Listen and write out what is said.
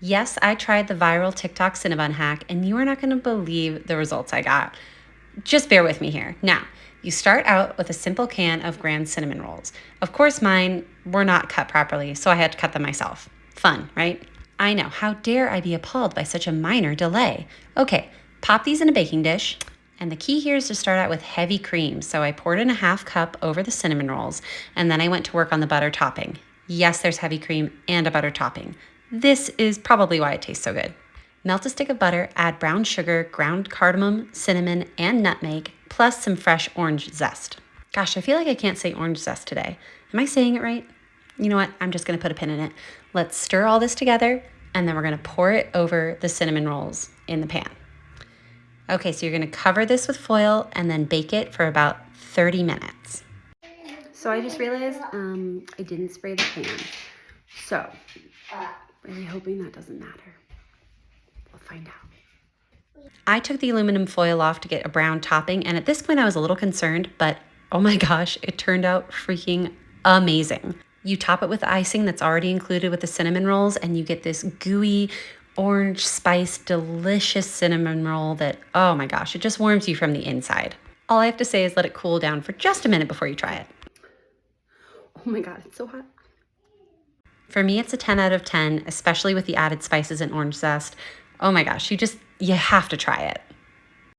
Yes, I tried the viral TikTok Cinnabon hack, and you are not going to believe the results I got. Just bear with me here. Now, you start out with a simple can of Grande cinnamon rolls. Of course, mine were not cut properly, so I had to cut them myself. Fun, right? I know. How dare I be appalled by such a minor delay? Okay, pop these in a baking dish. And the key here is to start out with heavy cream. So I poured in a half cup over the cinnamon rolls, and then I went to work on the butter topping. Yes, there's heavy cream and a butter topping. This is probably why it tastes so good. Melt a stick of butter, add brown sugar, ground cardamom, cinnamon, and nutmeg, plus some fresh orange zest. Gosh, I feel like I can't say orange zest today. Am I saying it right? You know what? I'm just going to put a pin in it. Let's stir all this together, and then we're going to pour it over the cinnamon rolls in the pan. Okay, so you're going to cover this with foil and then bake it for about 30 minutes. So I just realized I didn't spray the pan. So, really hoping that doesn't matter. We'll find out. I took the aluminum foil off to get a brown topping, and at this point I was a little concerned, but oh my gosh, it turned out freaking amazing. You top it with icing that's already included with the cinnamon rolls, and you get this gooey, orange spice, delicious cinnamon roll that, oh my gosh, it just warms you from the inside. All I have to say is let it cool down for just a minute before you try it. Oh my God, it's so hot. For me, it's a 10 out of 10, especially with the added spices and orange zest. Oh my gosh, you have to try it.